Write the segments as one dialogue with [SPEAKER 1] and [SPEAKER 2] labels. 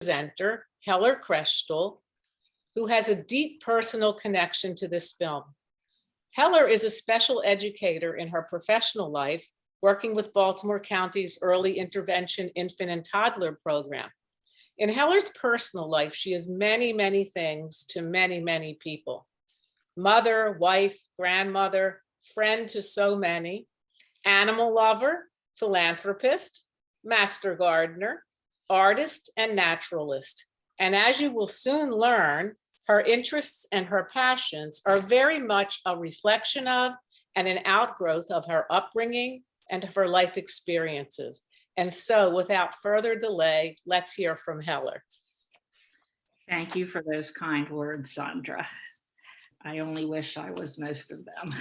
[SPEAKER 1] presenter, Heller Krestel, who has a deep personal connection to this film. Heller is a special educator in her professional life, working with Baltimore County's Early Intervention Infant and Toddler Program. In Heller's personal life, she is many, many things to many, many people. Mother, wife, grandmother, friend to so many, animal lover, philanthropist, master gardener, artist, and naturalist. And as you will soon learn, her interests and her passions are very much a reflection of and an outgrowth of her upbringing and of her life experiences. And so without further delay, let's hear from Heller.
[SPEAKER 2] Thank you for those kind words, Sandra. I only wish I was most of them.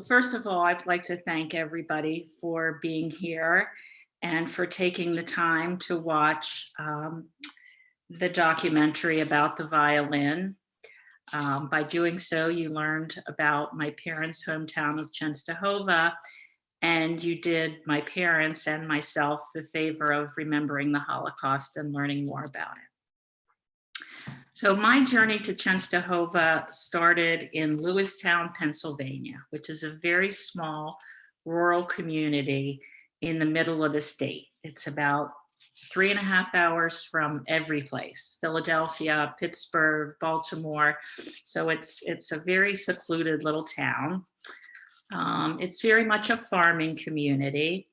[SPEAKER 2] First of all, I'd like to thank everybody for being here and for taking the time to watch the documentary about the violin. By doing so, you learned about my parents' hometown of Czestochowa, and you did my parents and myself the favor of remembering the Holocaust and learning more about it. So my journey to Czestochowa started in Lewistown, Pennsylvania, which is a very small rural community in the middle of the state. It's about 3.5 hours from every place: Philadelphia, Pittsburgh, Baltimore. So it's a very secluded little town. It's very much a farming community.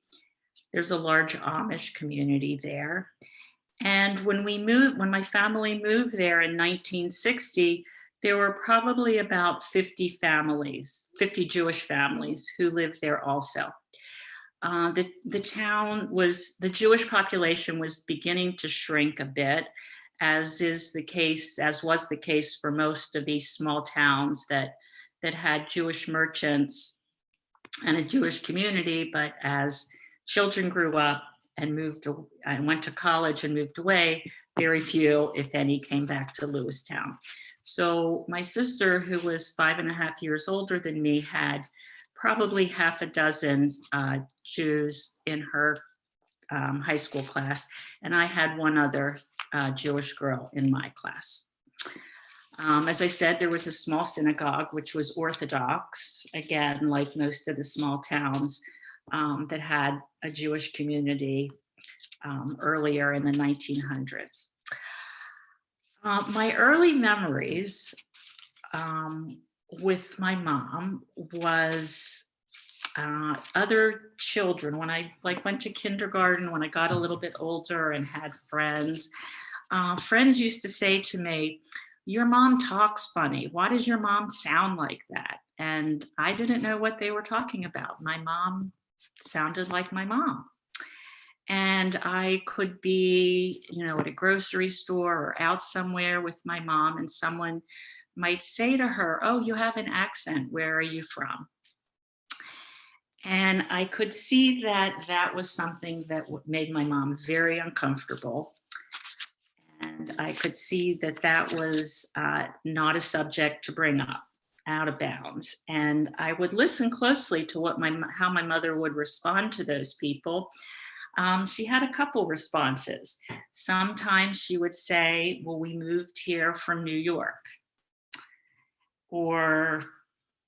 [SPEAKER 2] There's a large Amish community there. And when my family moved there in 1960, there were probably about 50 Jewish families who lived there also. The Jewish population was beginning to shrink a bit, as was the case for most of these small towns that had Jewish merchants and a Jewish community. But as children grew up and went to college and moved away, very few, if any, came back to Lewistown. So my sister, who was 5.5 years older than me, had probably half a dozen Jews in her high school class, and I had one other Jewish girl in my class. As I said, there was a small synagogue, which was Orthodox, again, like most of the small towns that had a Jewish community earlier in the 1900s. My early memories with my mom was other children. When I went to kindergarten, when I got a little bit older and had friends, friends used to say to me, "Your mom talks funny. Why does your mom sound like that?" And I didn't know what they were talking about. My mom sounded like my mom. And I could be, at a grocery store or out somewhere with my mom, and someone might say to her, "Oh, you have an accent. Where are you from?" And I could see that was something that made my mom very uncomfortable. And I could see that was not a subject to bring up out of bounds. And I would listen closely to how my mother would respond to those people. She had a couple responses. Sometimes she would say, "Well, we moved here from New York." Or,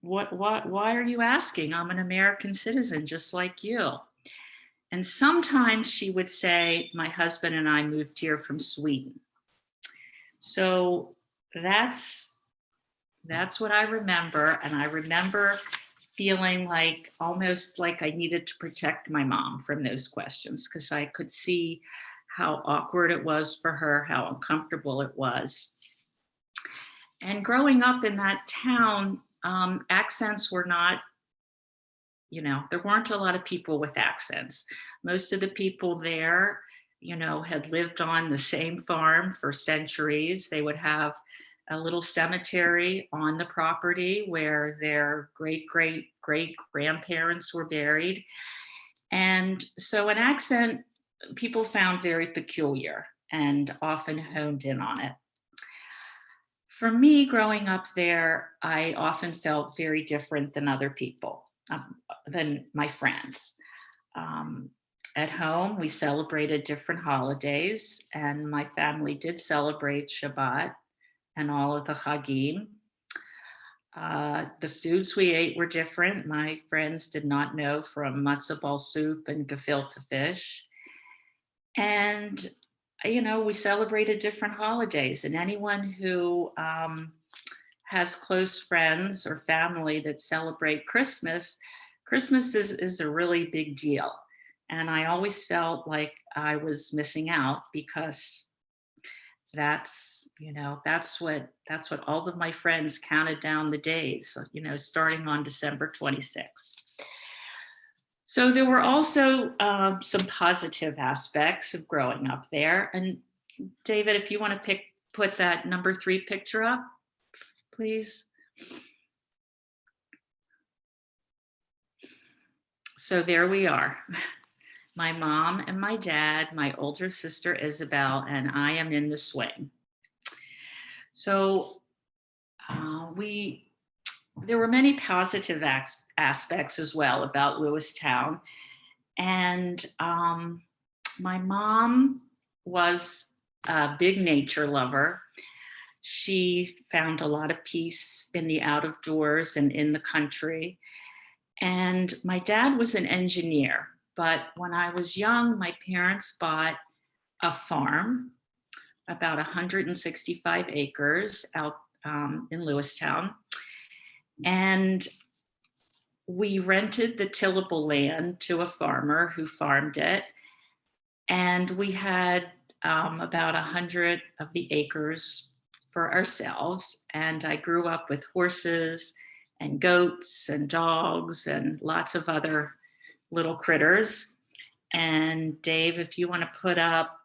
[SPEAKER 2] why are you asking? I'm an American citizen just like you. And sometimes she would say, "My husband and I moved here from Sweden." So that's what I remember. And I remember feeling almost like I needed to protect my mom from those questions, because I could see how awkward it was for her, how uncomfortable it was. And growing up in that town, accents were not, there weren't a lot of people with accents. Most of the people there, had lived on the same farm for centuries. They would have a little cemetery on the property where their great-great-great-grandparents were buried. And so an accent people found very peculiar and often honed in on it. For me, growing up there, I often felt very different than other people, than my friends. At home, we celebrated different holidays, and my family did celebrate Shabbat and all of the Chagim. The foods we ate were different. My friends did not know, from matzo ball soup and gefilte fish. And, we celebrated different holidays, and anyone who has close friends or family that celebrate Christmas, Christmas is a really big deal. And I always felt like I was missing out, because that's what all of my friends counted down the days, starting on December 26th. So there were also some positive aspects of growing up there. And David, if you want to put that number 3 picture up, please. So there we are. My mom and my dad, my older sister Isabel, and I am in the swing. So there were many positive aspects as well about Lewistown. And my mom was a big nature lover. She found a lot of peace in the out of doors and in the country. And my dad was an engineer, but when I was young, my parents bought a farm, about 165 acres out in Lewistown. And we rented the tillable land to a farmer who farmed it. And we had about 100 of the acres for ourselves. And I grew up with horses and goats and dogs and lots of other little critters. And Dave, if you want to put up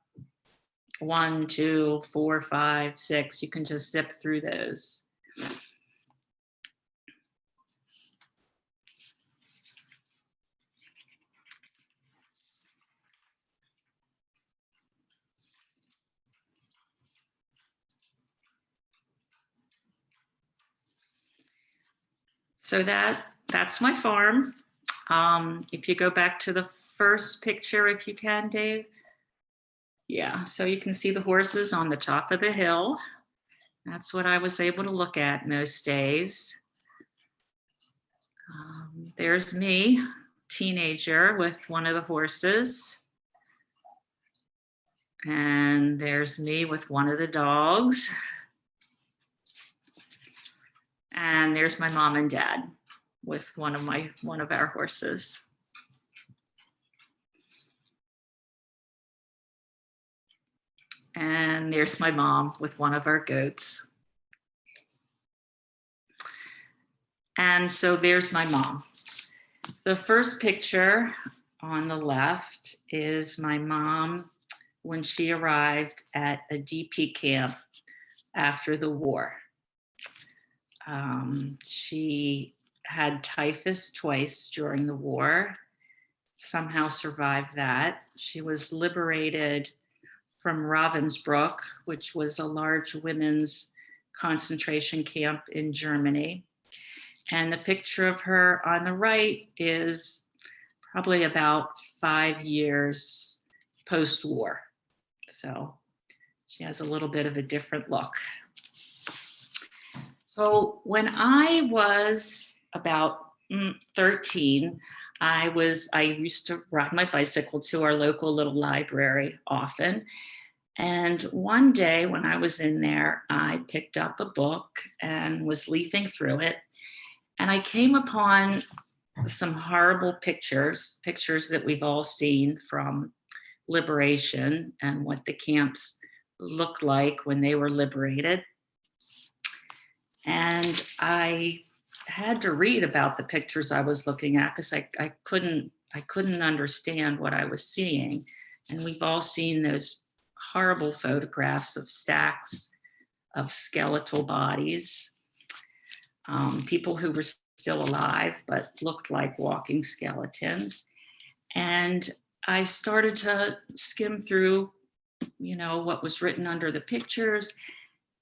[SPEAKER 2] 1, 2, 4, 5, 6, you can just zip through those. So that's my farm. If you go back to the first picture, if you can, Dave. Yeah, so you can see the horses on the top of the hill. That's what I was able to look at most days. There's me, teenager, with one of the horses. And there's me with one of the dogs. And there's my mom and dad with one of our horses. And there's my mom with one of our goats. And so there's my mom. The first picture on the left is my mom when she arrived at a DP camp after the war. She had typhus twice during the war, somehow survived that. She was liberated from Ravensbrück, which was a large women's concentration camp in Germany. And the picture of her on the right is probably about 5 years post-war. So she has a little bit of a different look. So when I was about 13, I used to ride my bicycle to our local little library often. And one day when I was in there, I picked up a book and was leafing through it. And I came upon some horrible pictures that we've all seen from liberation and what the camps looked like when they were liberated. And I had to read about the pictures I was looking at, because I couldn't understand what I was seeing. And we've all seen those horrible photographs of stacks of skeletal bodies, people who were still alive but looked like walking skeletons. And I started to skim through, what was written under the pictures.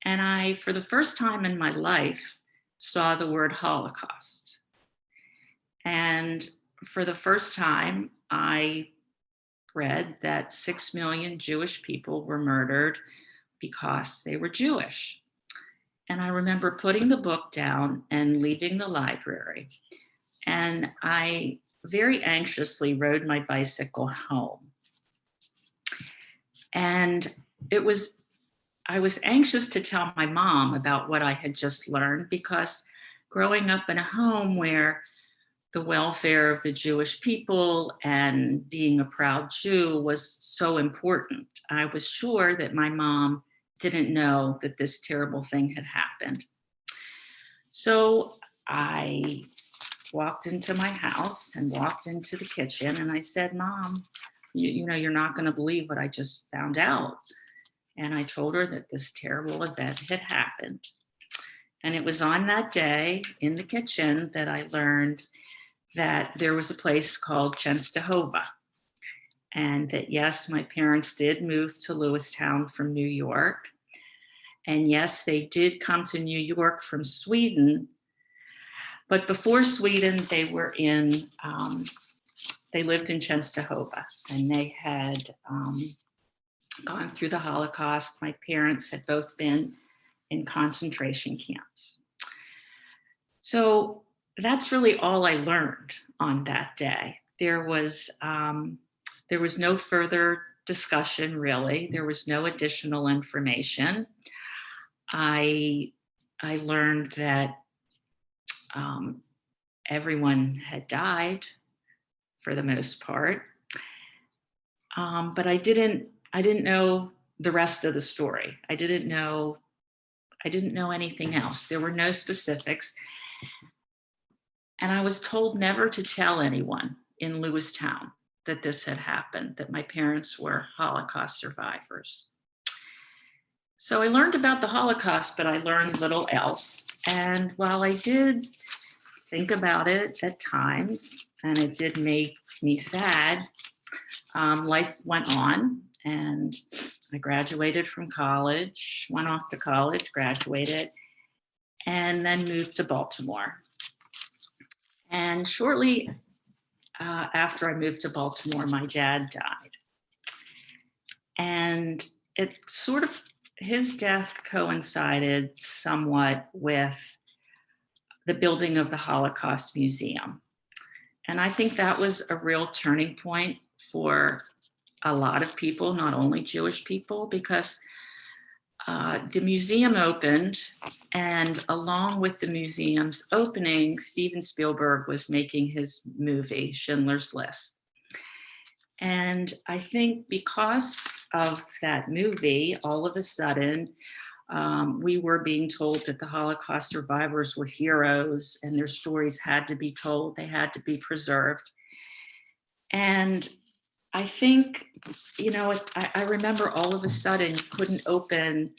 [SPEAKER 2] And I, for the first time in my life, saw the word Holocaust. And for the first time, I read that 6 million Jewish people were murdered because they were Jewish. And I remember putting the book down and leaving the library. And I very anxiously rode my bicycle home. And I was anxious to tell my mom about what I had just learned, because growing up in a home where the welfare of the Jewish people and being a proud Jew was so important, I was sure that my mom didn't know that this terrible thing had happened. So I walked into my house and walked into the kitchen and I said, Mom, you know, you're not going to believe what I just found out. And I told her that this terrible event had happened. And it was on that day in the kitchen that I learned that there was a place called Chenstohova. And that, yes, my parents did move to Lewistown from New York. And yes, they did come to New York from Sweden. But before Sweden, they were they lived in Chenstohova, and they had gone through the Holocaust. My parents had both been in concentration camps. So that's really all I learned on that day. There was no further discussion, really. There was no additional information. I learned that everyone had died for the most part, but I didn't know the rest of the story. I didn't know anything else. There were no specifics. And I was told never to tell anyone in Lewistown that this had happened, that my parents were Holocaust survivors. So I learned about the Holocaust, but I learned little else. And while I did think about it at times, and it did make me sad, life went on, and I graduated from college, went off to college, graduated, and then moved to Baltimore. And shortly after I moved to Baltimore, my dad died. And it sort of, his death coincided somewhat with the building of the Holocaust Museum. And I think that was a real turning point for a lot of people, not only Jewish people, because the museum opened, and along with the museum's opening, Steven Spielberg was making his movie, Schindler's List. And I think because of that movie, all of a sudden, we were being told that the Holocaust survivors were heroes and their stories had to be told, they had to be preserved. And I think, you know, I remember all of a sudden you couldn't open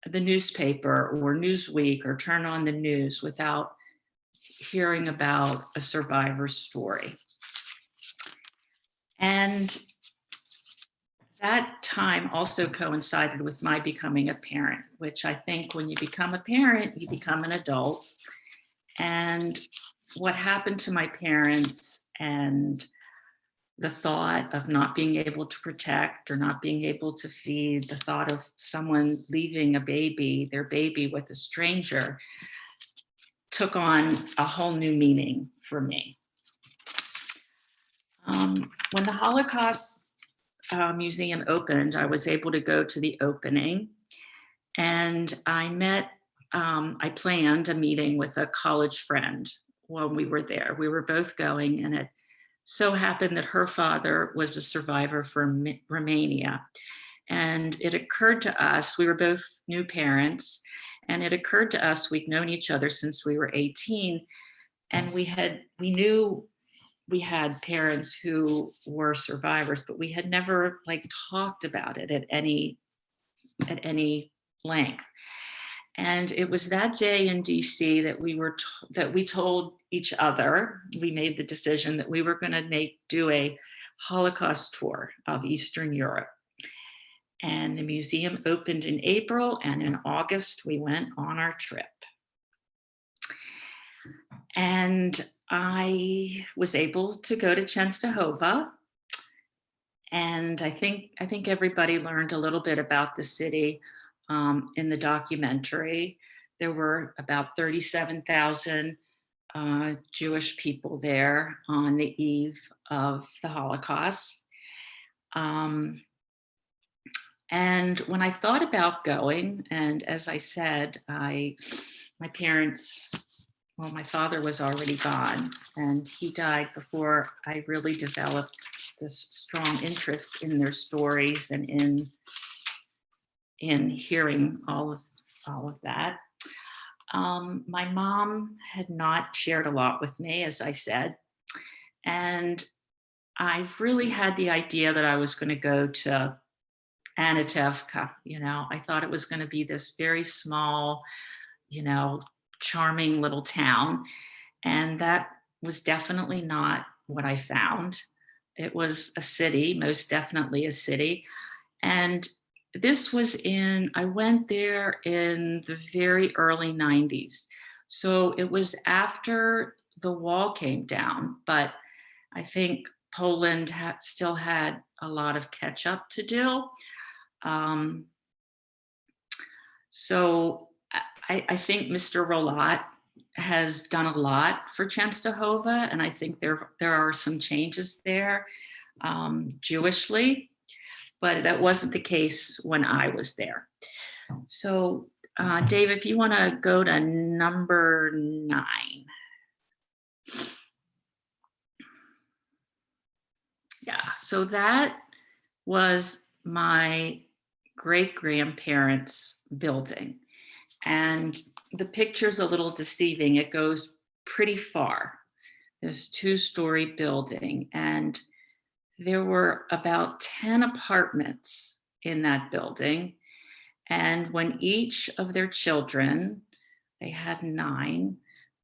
[SPEAKER 2] the newspaper or Newsweek or turn on the news without hearing about a survivor's story. And that time also coincided with my becoming a parent, which I think when you become a parent, you become an adult. And what happened to my parents and the thought of not being able to protect or not being able to feed, the thought of someone leaving their baby with a stranger, took on a whole new meaning for me. When the Holocaust Museum opened, I was able to go to the opening, and I planned a meeting with a college friend while we were there. We were both going, and it so happened that her father was a survivor from Romania. And it occurred to us, we were both new parents, and it occurred to us, we'd known each other since we were 18, and we knew we had parents who were survivors, but we had never talked about it at any length. And it was that day in DC that we told each other, we made the decision that we were going to do a Holocaust tour of Eastern Europe. And the museum opened in April, and in August we went on our trip. And I was able to go to Chenstohova, And I think everybody learned a little bit about the city in the documentary. There were about 37,000 Jewish people there on the eve of the Holocaust. Um, and when I thought about going, and as I said, my parents, well, my father was already gone, and he died before I really developed this strong interest in their stories and in hearing all of that. My mom had not shared a lot with me, as I said, and I really had the idea that I was going to go to Anatevka. I thought it was going to be this very small, you know, charming little town. And that was definitely not what I found. It was a city, most definitely a city. And I went there in the very early 90s. So it was after the wall came down, but I think Poland still had a lot of catch up to do. Um, so I think Mr. Rolat has done a lot for Częstochowa, and I think there are some changes there Jewishly, but that wasn't the case when I was there. So, Dave, if you want to go to number 9. Yeah, so that was my great grandparents' building. And the picture's a little deceiving. It goes pretty far. This 2-story building, and there were about 10 apartments in that building. And when each of their children, they had 9,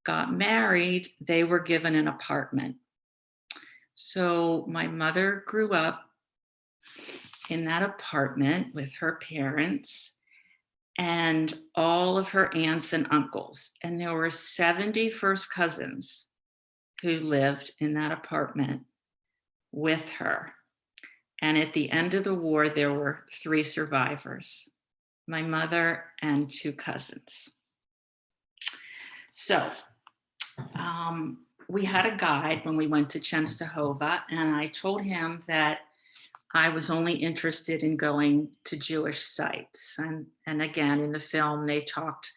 [SPEAKER 2] got married, they were given an apartment. So my mother grew up in that apartment with her parents and all of her aunts and uncles. And there were 70 first cousins who lived in that apartment with her. And at the end of the war, there were 3 survivors, my mother and 2 cousins. So we had a guide when we went to Częstochowa, and I told him that I was only interested in going to Jewish sites. And again, in the film, they talked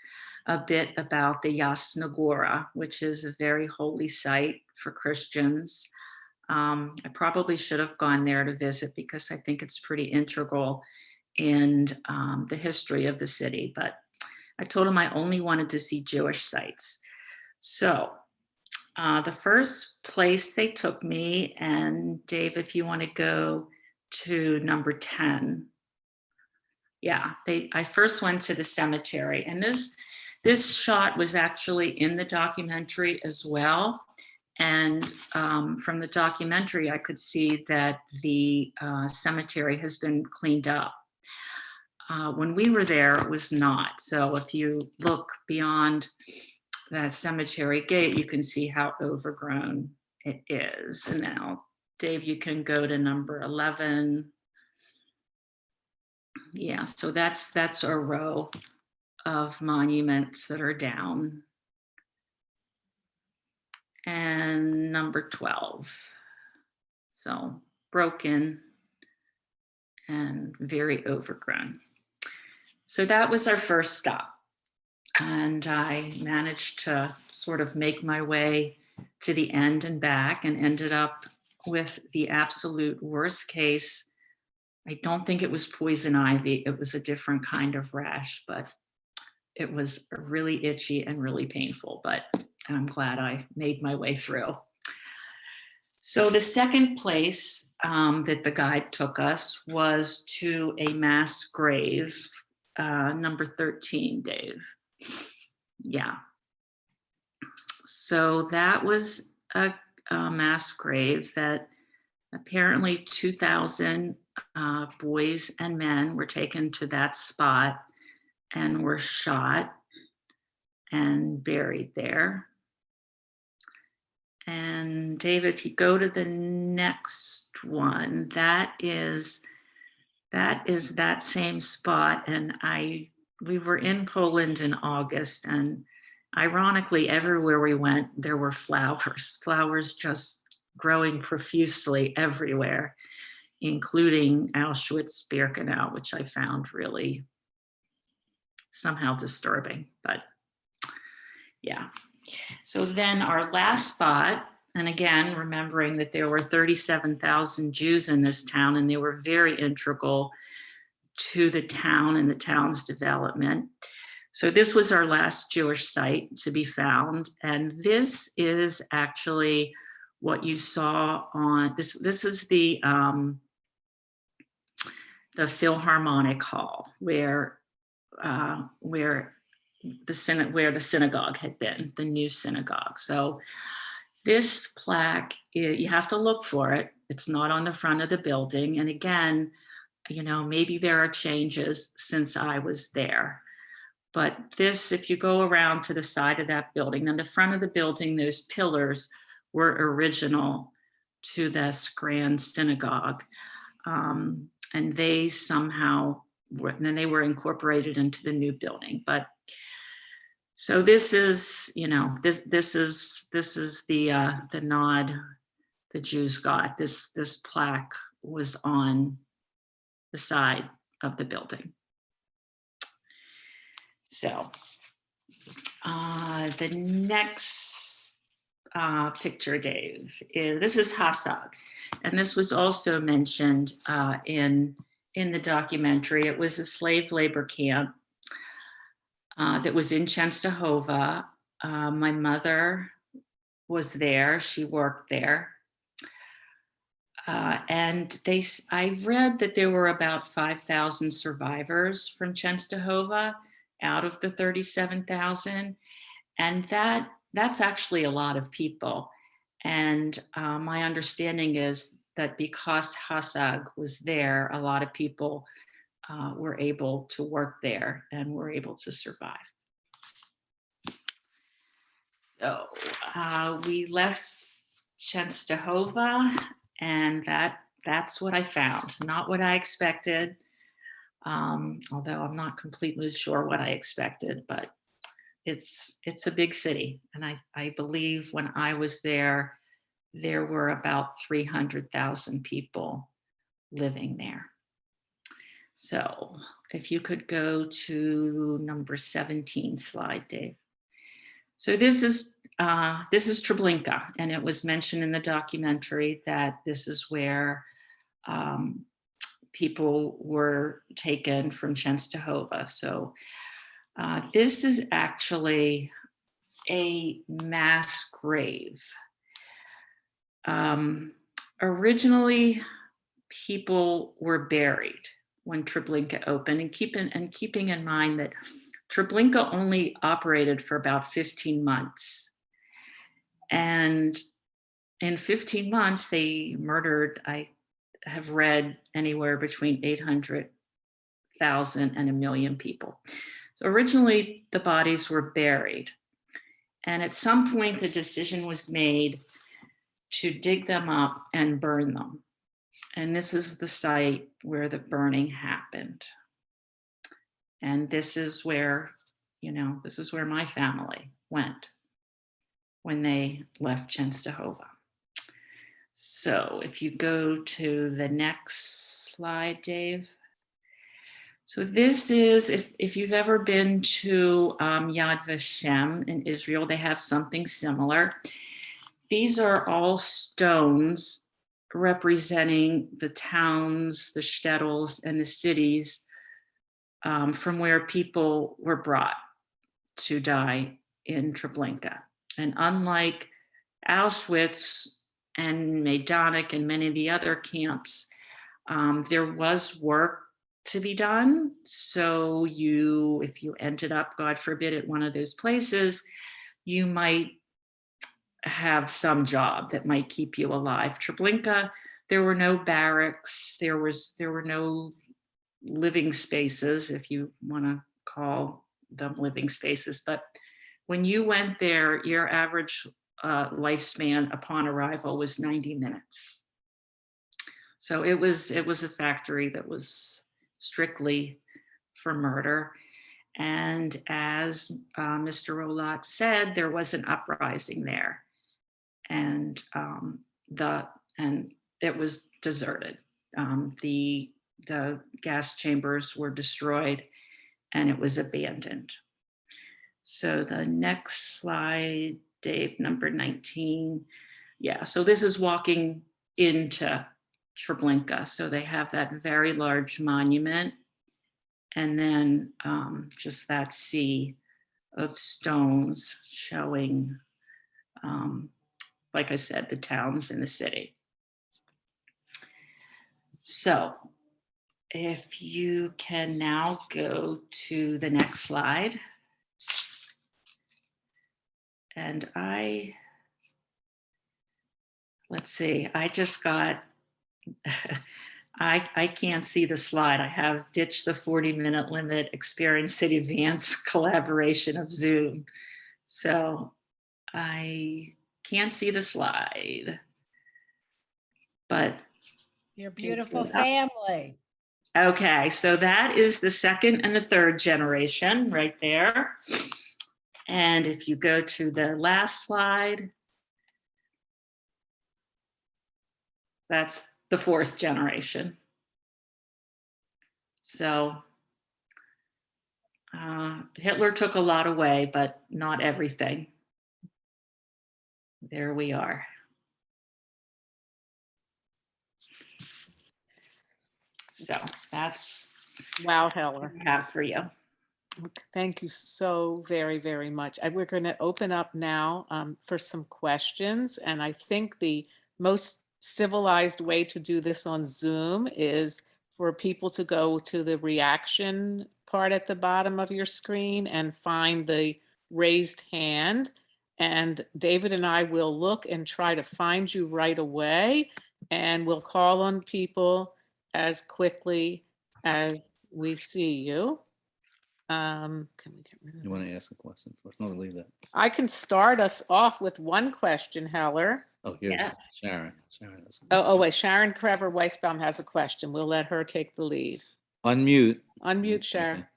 [SPEAKER 2] a bit about the Yasna Gora, which is a very holy site for Christians. I probably should have gone there to visit because I think it's pretty integral in the history of the city. But I told him I only wanted to see Jewish sites. So the first place they took me, and Dave, if you want to go to number 10. Yeah, I first went to the cemetery, and this shot was actually in the documentary as well. And from the documentary, I could see that the cemetery has been cleaned up. When we were there, it was not. So if you look beyond that cemetery gate, you can see how overgrown it is. And now, Dave, you can go to number 11. Yeah, so that's a row of monuments that are down. And number 12. So broken and very overgrown. So that was our first stop. And I managed to sort of make my way to the end and back, and ended up with the absolute worst case. I don't think it was poison ivy. It was a different kind of rash, but it was really itchy and really painful, but I'm glad I made my way through. So the second place that the guide took us was to a mass grave, number 13, Dave. Yeah. So that was a mass grave that apparently 2,000 boys and men were taken to that spot and were shot and buried there. And Dave, if you go to the next one, that is that same spot. And we were in Poland in August, and ironically, everywhere we went, there were flowers just growing profusely everywhere, including Auschwitz-Birkenau, which I found really somehow disturbing, but yeah. So then our last spot, and again, remembering that there were 37,000 Jews in this town, and they were very integral to the town and the town's development. So this was our last Jewish site to be found. And this is actually what you saw on, this is the Philharmonic Hall where the synagogue had been, the new synagogue. So this plaque, you have to look for it. It's not on the front of the building. And again, you know, maybe there are changes since I was there. But this, if you go around to the side of that building, on the front of the building, those pillars were original to this grand synagogue. And they somehow, then they were incorporated into the new building. But so this is, you know, this is the nod the Jews got. This plaque was on the side of the building. So the next picture, Dave, this is Hasag, and this was also mentioned in the documentary. It was a slave labor camp that was in Częstochowa. My mother was there, she worked there. And I read that there were about 5,000 survivors from Częstochowa out of the 37,000. And that's actually a lot of people. And my understanding is that because Hasag was there, a lot of people were able to work there and were able to survive. So we left Częstochowa, and that's what I found, not what I expected. Although I'm not completely sure what I expected, but it's a big city. And I believe when I was there, there were about 300,000 people living there. So if you could go to number 17 slide, Dave. So this is Treblinka, and it was mentioned in the documentary that this is where people were taken from Częstochowa. So this is actually a mass grave. Originally, people were buried when Treblinka opened, and keeping in mind that Treblinka only operated for about 15 months. And in 15 months, they murdered, I have read, anywhere between 800,000 and 1 million people. So originally, the bodies were buried. And at some point, the decision was made to dig them up and burn them. And this is the site where the burning happened. And this is where, you know, this is where my family went when they left Częstochowa. So if you go to the next slide, Dave. So this is, if you've ever been to Yad Vashem in Israel, they have something similar. These are all stones representing the towns, the shtetls, and the cities from where people were brought to die in Treblinka. And unlike Auschwitz and Majdanek and many of the other camps, there was work to be done. So if you ended up, God forbid, at one of those places, you might have some job that might keep you alive. Treblinka, there were no barracks, there were no living spaces, if you want to call them living spaces. But when you went there, your average lifespan upon arrival was 90 minutes. So it was a factory that was strictly for murder. And as Mr. Rolat said, there was an uprising there, and it was deserted. The gas chambers were destroyed, and it was abandoned. So the next slide, Dave, number 19. Yeah, so this is walking into Treblinka. So they have that very large monument, and then just that sea of stones showing, like I said, the towns in the city. So if you can now go to the next slide. And let's see, I just got, I can't see the slide. I have ditched the 40-minute limit, experienced the advanced collaboration of Zoom. So I can't see the slide, but.
[SPEAKER 3] Your beautiful family.
[SPEAKER 2] Okay, so that is the second and the third generation right there. And if you go to the last slide, that's the fourth generation. So Hitler took a lot away, but not everything. There we are. So that's
[SPEAKER 1] Wow,
[SPEAKER 2] what
[SPEAKER 1] Heller.
[SPEAKER 2] I have for you.
[SPEAKER 1] Thank you so very, very much. We're going to open up now for some questions. And I think the most civilized way to do this on Zoom is for people to go to the reaction part at the bottom of your screen and find the raised hand. And David and I will look and try to find you right away. And we'll call on people as quickly as we see you. Can we get rid of
[SPEAKER 4] You want to ask a question first? No, leave that.
[SPEAKER 1] I can start us off with one question, Heller.
[SPEAKER 4] Oh, here's
[SPEAKER 2] Yes.
[SPEAKER 4] Sharon. Sharon has a
[SPEAKER 1] Oh,
[SPEAKER 4] question.
[SPEAKER 1] wait, Sharon Krever Weisbaum has a question. We'll let her take the lead.
[SPEAKER 4] Unmute.
[SPEAKER 1] Unmute, Sharon.
[SPEAKER 4] Okay.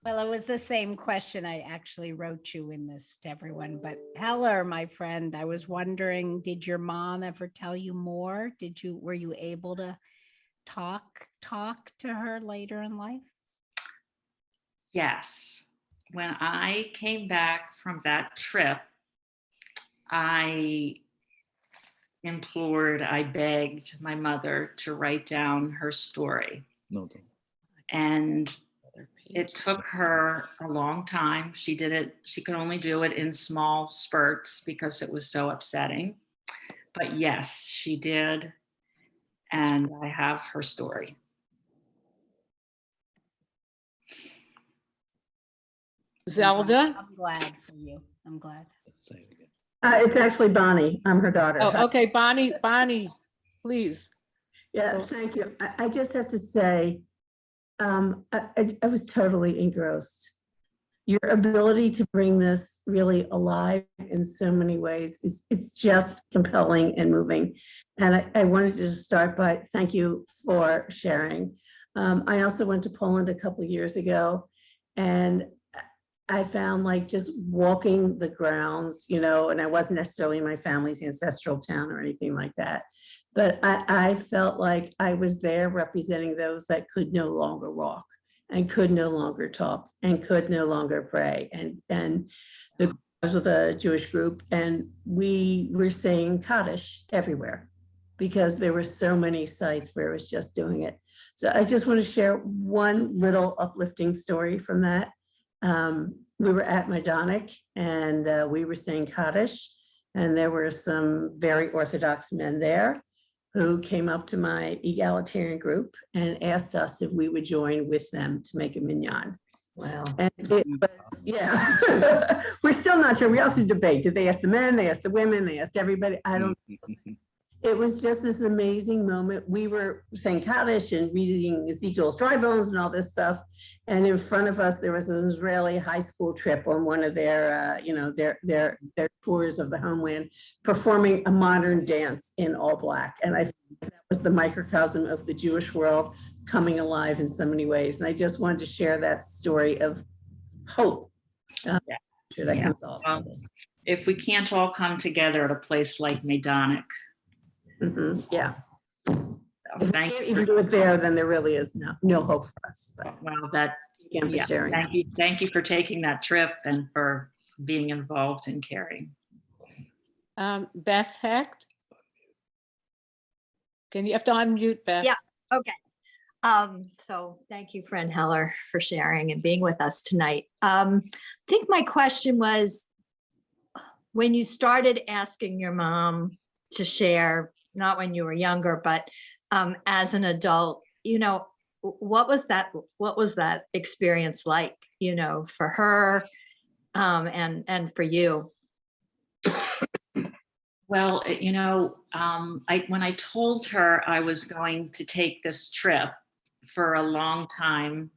[SPEAKER 3] Well, it was the same question. I actually wrote you in this to everyone, but Heller, my friend, I was wondering, did your mom ever tell you more? Were you able to talk to her later in life?
[SPEAKER 2] Yes. When I came back from that trip, I begged my mother to write down her story.
[SPEAKER 4] No, don't.
[SPEAKER 2] And it took her a long time. She could only do it in small spurts because it was so upsetting. But yes, she did. And I have her story.
[SPEAKER 1] Zelda?
[SPEAKER 3] I'm glad for you. I'm glad.
[SPEAKER 4] Say it again.
[SPEAKER 5] It's actually Bonnie. I'm her daughter.
[SPEAKER 1] Oh, okay, Bonnie, please.
[SPEAKER 5] Yeah, thank you. I just have to say, I was totally engrossed. Your ability to bring this really alive in so many ways it's just compelling and moving. And I wanted to just start by thank you for sharing. I also went to Poland a couple of years ago, and I found like just walking the grounds, and I wasn't necessarily in my family's ancestral town or anything like that, but I felt like I was there representing those that could no longer walk and could no longer talk and could no longer pray. And I was with a Jewish group, and we were saying Kaddish everywhere because there were so many sites where it was just doing it. So I just want to share one little uplifting story from that. We were at Majdanek, and we were saying Kaddish, and there were some very Orthodox men there who came up to my egalitarian group and asked us if we would join with them to make a minyan.
[SPEAKER 2] Wow.
[SPEAKER 5] And it was, yeah, we're still not sure. We also debate. Did they ask the men? They asked the women? They asked everybody. I don't. it was just this amazing moment. We were saying Kaddish and reading Ezekiel's dry bones and all this stuff. And in front of us, there was an Israeli high school trip on one of their, their tours of the homeland, performing a modern dance in all black. And I think that was the microcosm of the Jewish world coming alive in so many ways. And I just wanted to share that story of hope. That
[SPEAKER 2] Yeah.
[SPEAKER 5] comes all of this.
[SPEAKER 2] If we can't all come together at a place like Madonic,
[SPEAKER 5] Yeah.
[SPEAKER 2] so
[SPEAKER 5] If we
[SPEAKER 2] thank
[SPEAKER 5] can't
[SPEAKER 2] you.
[SPEAKER 5] even do it there, then there really is no hope for us. But
[SPEAKER 2] Well, that,
[SPEAKER 5] again, for
[SPEAKER 2] yeah,
[SPEAKER 5] sharing.
[SPEAKER 2] thank you for taking that trip and for being involved in caring.
[SPEAKER 1] Beth Hecht? You have to unmute, Beth?
[SPEAKER 6] Yeah. Okay. So thank you, friend Heller, for sharing and being with us tonight. I think my question was, when you started asking your mom to share, not when you were younger, but as an adult, what was that experience like, for her and for you?
[SPEAKER 2] Well, when I told her I was going to take this trip for a long time,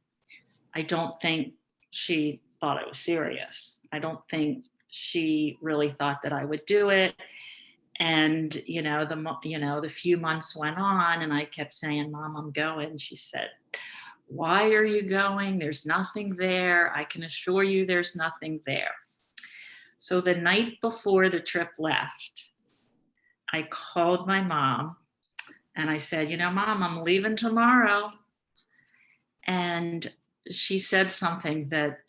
[SPEAKER 2] I don't think she thought it was serious. I don't think she really thought that I would do it. And, the few months went on and I kept saying, Mom, I'm going. She said, why are you going? There's nothing there. I can assure you there's nothing there. So the night before the trip left, I called my mom and I said, Mom, I'm leaving tomorrow. And she said something that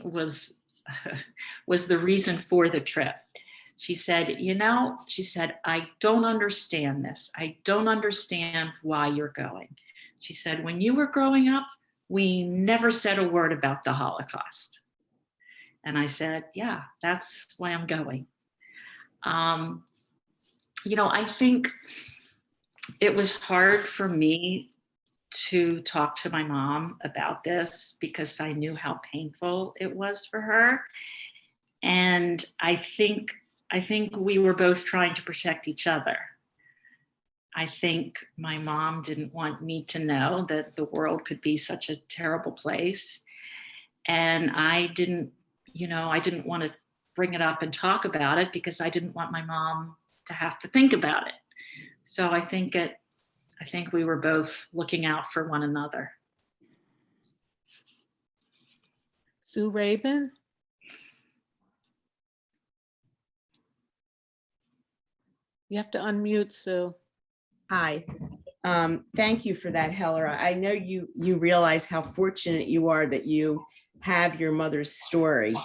[SPEAKER 2] was the reason for the trip. She said, I don't understand this. I don't understand why you're going. She said, when you were growing up, we never said a word about the Holocaust. And I said, yeah, that's why I'm going. I think it was hard for me to talk to my mom about this because I knew how painful it was for her. And I think we were both trying to protect each other. I think my mom didn't want me to know that the world could be such a terrible place. And I didn't want to bring it up and talk about it because I didn't want my mom to have to think about it. So I think we were both looking out for one another.
[SPEAKER 1] Sue Rabin? You have to unmute, Sue.
[SPEAKER 7] Hi. Thank you for that, Heller. I know you realize how fortunate you are that you have your mother's story.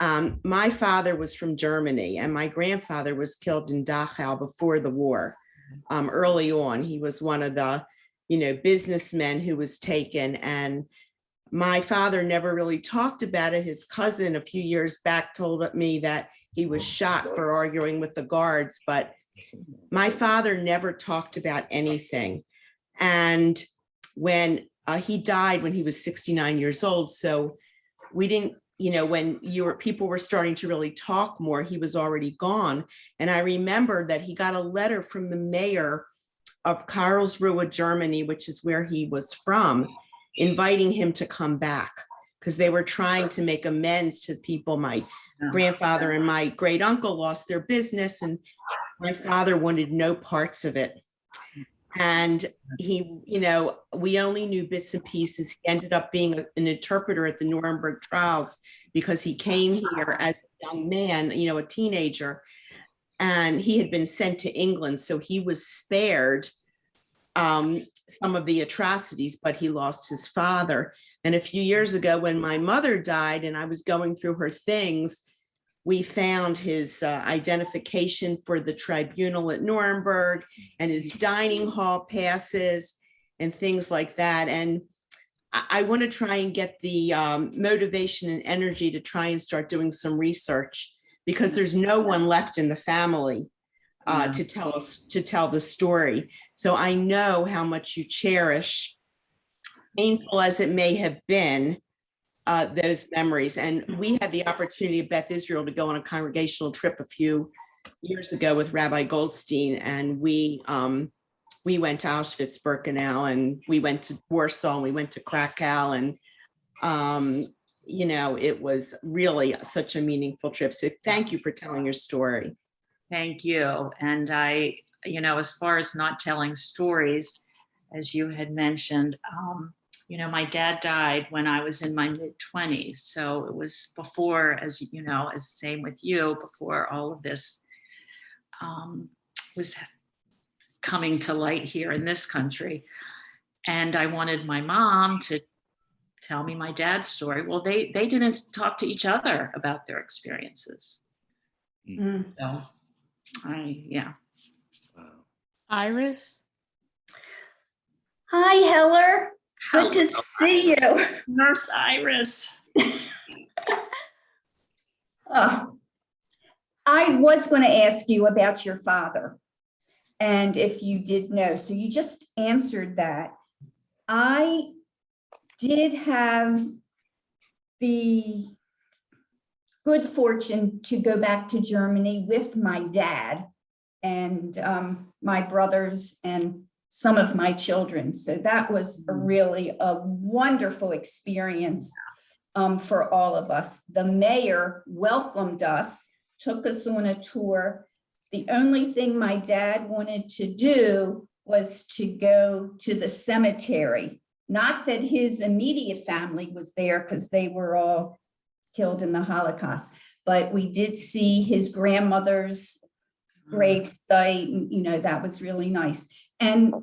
[SPEAKER 7] My father was from Germany and my grandfather was killed in Dachau before the war. Early on, he was one of the, businessmen who was taken, and my father never really talked about it. His cousin a few years back told me that he was shot for arguing with the guards, but my father never talked about anything. And when he died when he was 69 years old, so we didn't, when people were starting to really talk more, he was already gone. And I remember that he got a letter from the mayor of Karlsruhe, Germany, which is where he was from, inviting him to come back because they were trying to make amends to people. My grandfather and my great uncle lost their business and my father wanted no parts of it. And he, we only knew bits and pieces. He ended up being an interpreter at the Nuremberg trials because he came here as a young man, a teenager, and he had been sent to England. So he was spared some of the atrocities, but he lost his father. And a few years ago when my mother died and I was going through her things, we found his identification for the tribunal at Nuremberg and his dining hall passes and things like that. And I want to try and get the motivation and energy to try and start doing some research because there's no one left in the family to tell the story. So I know how much you cherish, painful as it may have been, those memories. And we had the opportunity at Beth Israel to go on a congregational trip a few years ago with Rabbi Goldstein, and we went to Auschwitz-Birkenau, and we went to Warsaw, and we went to Krakow, and you know, it was really such a meaningful trip. So thank you for telling your story.
[SPEAKER 2] Thank you. And I, you know, as far as not telling stories, as you had mentioned, you know, my dad died when I was in my mid-20s. So it was before, as you know, as same with you, before all of this was coming to light here in this country. And I wanted my mom to tell me my dad's story. Well, they didn't talk to each other about their experiences.
[SPEAKER 5] Mm.
[SPEAKER 2] So yeah.
[SPEAKER 4] Wow.
[SPEAKER 1] Iris?
[SPEAKER 8] Hi, Heller. Good to
[SPEAKER 2] Hello,
[SPEAKER 8] see you.
[SPEAKER 2] Nurse Iris.
[SPEAKER 8] Oh, I was going to ask you about your father and if you did know. So you just answered that. I did have the good fortune to go back to Germany with my dad and my brothers and some of my children. So that was really a wonderful experience for all of us. The mayor welcomed us, took us on a tour. The only thing my dad wanted to do was to go to the cemetery. Not that his immediate family was there because they were all killed in the Holocaust, but we did see his grandmother's grave site, and, you know, that was really nice. And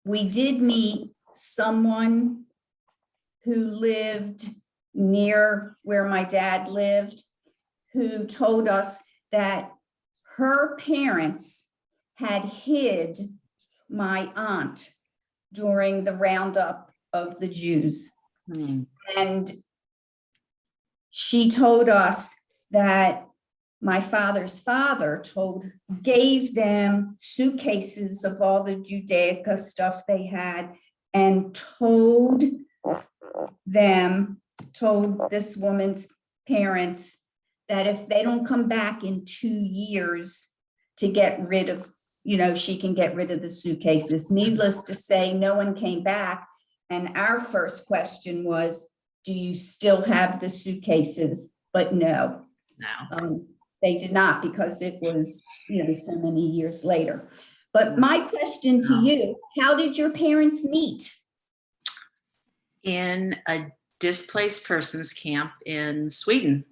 [SPEAKER 8] we did meet someone who lived near where my dad lived, who told us that her parents had hid my aunt during the roundup of the Jews. And she told us that my father's father gave them suitcases of all the Judaica stuff they had and told this woman's parents that if they don't come back in 2 years to get rid of, you know, she can get rid of the suitcases. Needless to say, no one came back. And our first question was, do you still have the suitcases? But no, they did not, because it was, you know, so many years later. But my question to you, how did your parents meet?
[SPEAKER 2] In a displaced persons camp in Sweden.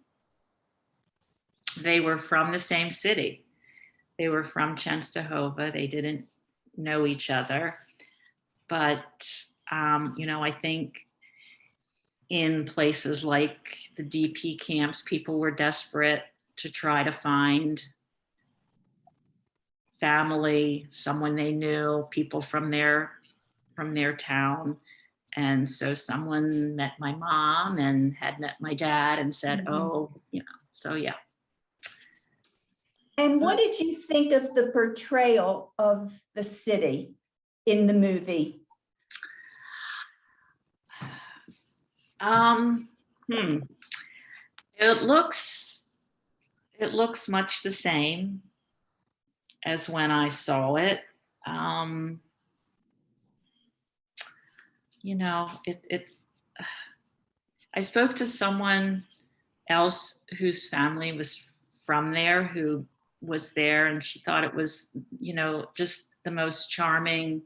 [SPEAKER 2] They were from the same city. They were from Chenstohova. They didn't know each other. But, you know, I think in places like the DP camps, people were desperate to try to find family, someone they knew, people from their town. And so someone met my mom and had met my dad and said, oh, you know, so yeah.
[SPEAKER 8] And what did you think of the portrayal of the city in the movie?
[SPEAKER 2] It looks much the same as when I saw it. You know, I spoke to someone else whose family was from there, who was there, and she thought it was, you know, just the most charming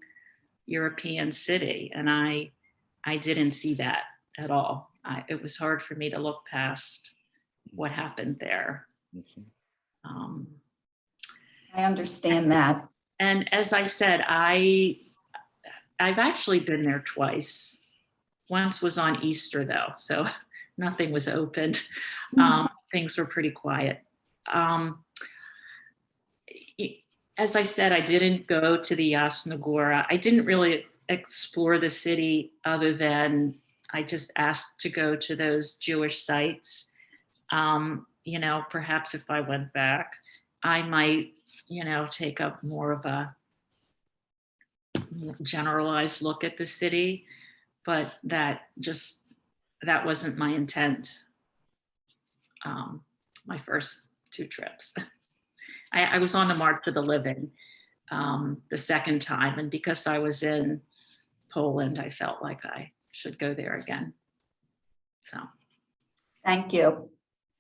[SPEAKER 2] European city. And I didn't see that at all. It was hard for me to look past what happened there.
[SPEAKER 8] I understand that.
[SPEAKER 2] And as I said, I've actually been there twice. Once was on Easter though, so nothing was open. Things were pretty quiet. As I said, I didn't go to the Yasna Gora. I didn't really explore the city other than I just asked to go to those Jewish sites. You know, perhaps if I went back, I might, you know, take up more of a generalized look at the city, but that wasn't my intent. My first 2 trips. I was on the March for the Living the second time. And because I was in Poland, I felt like I should go there again. So,
[SPEAKER 8] Thank you.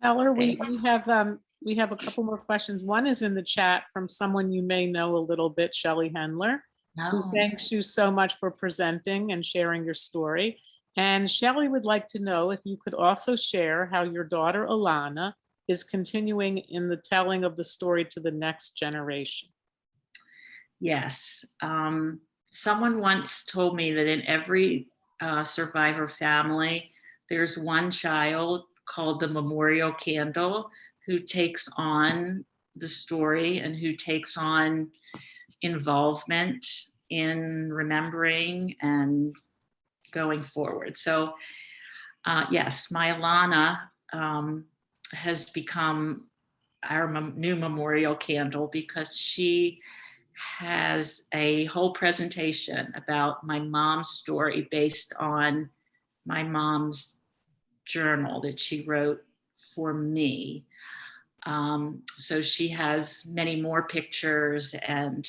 [SPEAKER 1] Heller, we have a couple more questions. One is in the chat from someone you may know a little bit, Shelley Hendler, who
[SPEAKER 2] no.
[SPEAKER 1] thanks you so much for presenting and sharing your story. And Shelley would like to know if you could also share how your daughter Alana is continuing in the telling of the story to the next generation.
[SPEAKER 2] Yes. Someone once told me that in every survivor family, there's one child called the memorial candle who takes on the story and who takes on involvement in remembering and going forward. So yes, my Alana has become our new memorial candle because she has a whole presentation about my mom's story based on my mom's journal that she wrote for me. So she has many more pictures and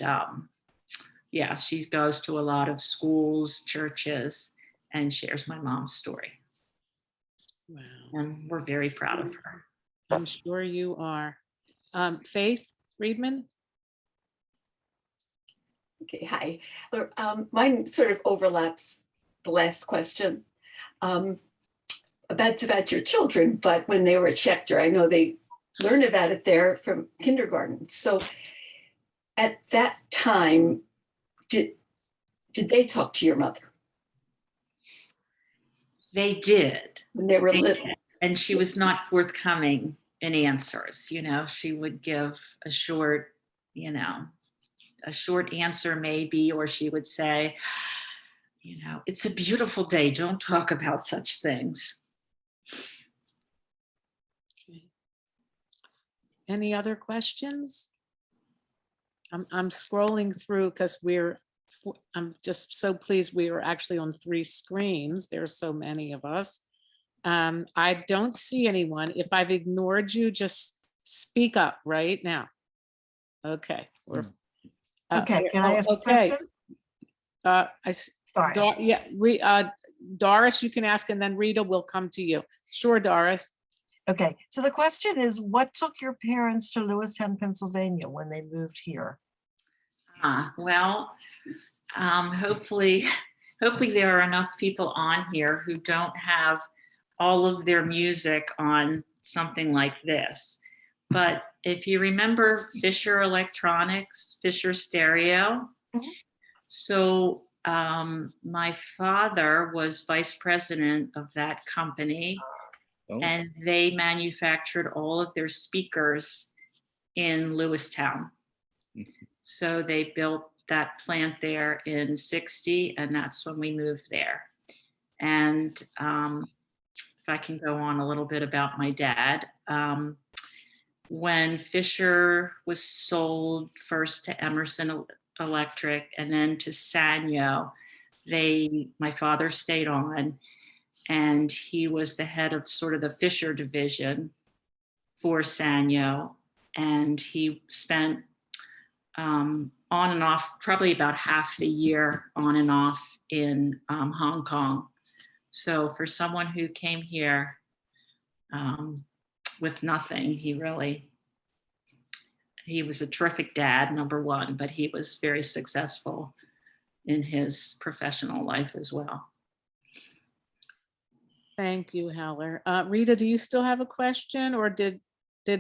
[SPEAKER 2] yeah, she goes to a lot of schools, churches, and shares my mom's story.
[SPEAKER 1] Wow,
[SPEAKER 2] And we're very proud of her.
[SPEAKER 1] I'm sure you are. Faith Friedman?
[SPEAKER 9] Okay, hi. Mine sort of overlaps the last question. About your children, but when they were at Schechter, I know they learned about it there from kindergarten. So at that time, did they talk to your mother
[SPEAKER 2] They did.
[SPEAKER 9] when they were
[SPEAKER 2] They
[SPEAKER 9] little?
[SPEAKER 2] did. And she was not forthcoming in answers. You know, she would give a short, you know, a short answer maybe, or she would say, you know, it's a beautiful day. Don't talk about such things.
[SPEAKER 1] Okay. Any other questions? I'm scrolling through because I'm just so pleased we are actually on 3 screens. There's so many of us. I don't see anyone. If I've ignored you, just speak up right now. Okay.
[SPEAKER 10] Okay, can I ask a
[SPEAKER 1] okay.
[SPEAKER 10] question? Sorry.
[SPEAKER 1] Yeah, Doris, you can ask, and then Rita will come to you. Sure, Doris.
[SPEAKER 10] Okay, so the question is, what took your parents to Lewistown, Pennsylvania when they moved here?
[SPEAKER 2] Well, hopefully there are enough people on here who don't have all of their music on something like this. But if you remember Fisher Electronics, Fisher Stereo, so my father was vice president of that company,
[SPEAKER 4] Oh.
[SPEAKER 2] and they manufactured all of their speakers in Lewistown. So they built that plant there in '60, and that's when we moved there. And if I can go on a little bit about my dad, when Fisher was sold first to Emerson Electric and then to Sanyo, my father stayed on, and he was the head of sort of the Fisher division for Sanyo, and he spent on and off, probably about half the year on and off in Hong Kong. So for someone who came here with nothing, he was a terrific dad, number one, but he was very successful in his professional life as well.
[SPEAKER 1] Thank you, Heller. Rita, do you still have a question, or did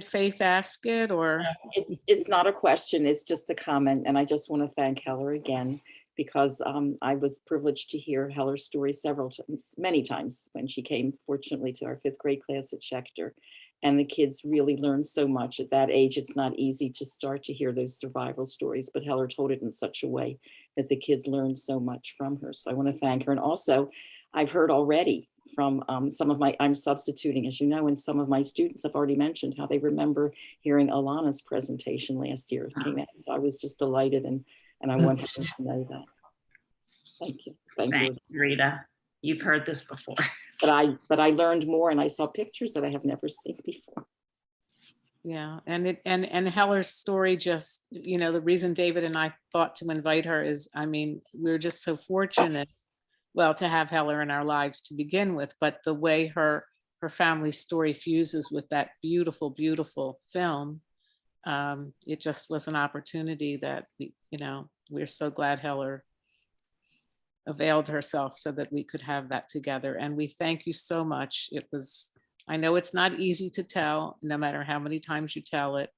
[SPEAKER 1] Faith ask it, or?
[SPEAKER 11] It's not a question, it's just a comment. And I just want to thank Heller again, because I was privileged to hear Heller's story many times when she came, fortunately, to our 5th grade class at Schechter. And the kids really learned so much at that age. It's not easy to start to hear those survival stories, but Heller told it in such a way that the kids learned so much from her. So I want to thank her. And also, I've heard already from I'm substituting, as you know, and some of my students have already mentioned how they remember hearing Alana's presentation last year. It came out. So I was just delighted, and I want them to know that. Thank you. Thank you,
[SPEAKER 2] Rita. You've heard this before.
[SPEAKER 11] But I learned more, and I saw pictures that I have never seen before.
[SPEAKER 1] Yeah, and Heller's story just, the reason David and I thought to invite her is, I mean, we're just so fortunate, well, to have Heller in our lives to begin with, but the way her family story fuses with that beautiful, beautiful film, it just was an opportunity that we're so glad Heller availed herself so that we could have that together. And we thank you so much. I know it's not easy to tell, no matter how many times you tell it,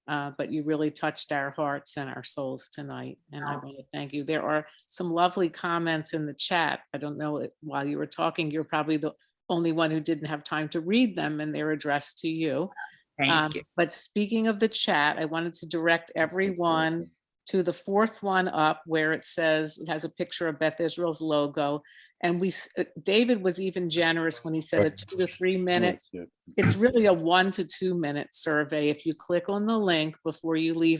[SPEAKER 1] but you really touched our hearts and our souls tonight. And I want to thank you. There are some lovely comments in the chat. I don't know, while you were talking, you're probably the only one who didn't have time to read them, and they're addressed to you.
[SPEAKER 2] Thank you.
[SPEAKER 1] But speaking of the chat, I wanted to direct everyone to the fourth one up, where it says, it has a picture of Beth Israel's logo. And David was even generous when he said a 2 to 3 minute. It's really a 1 to 2 minute survey. If you click on the link before you leave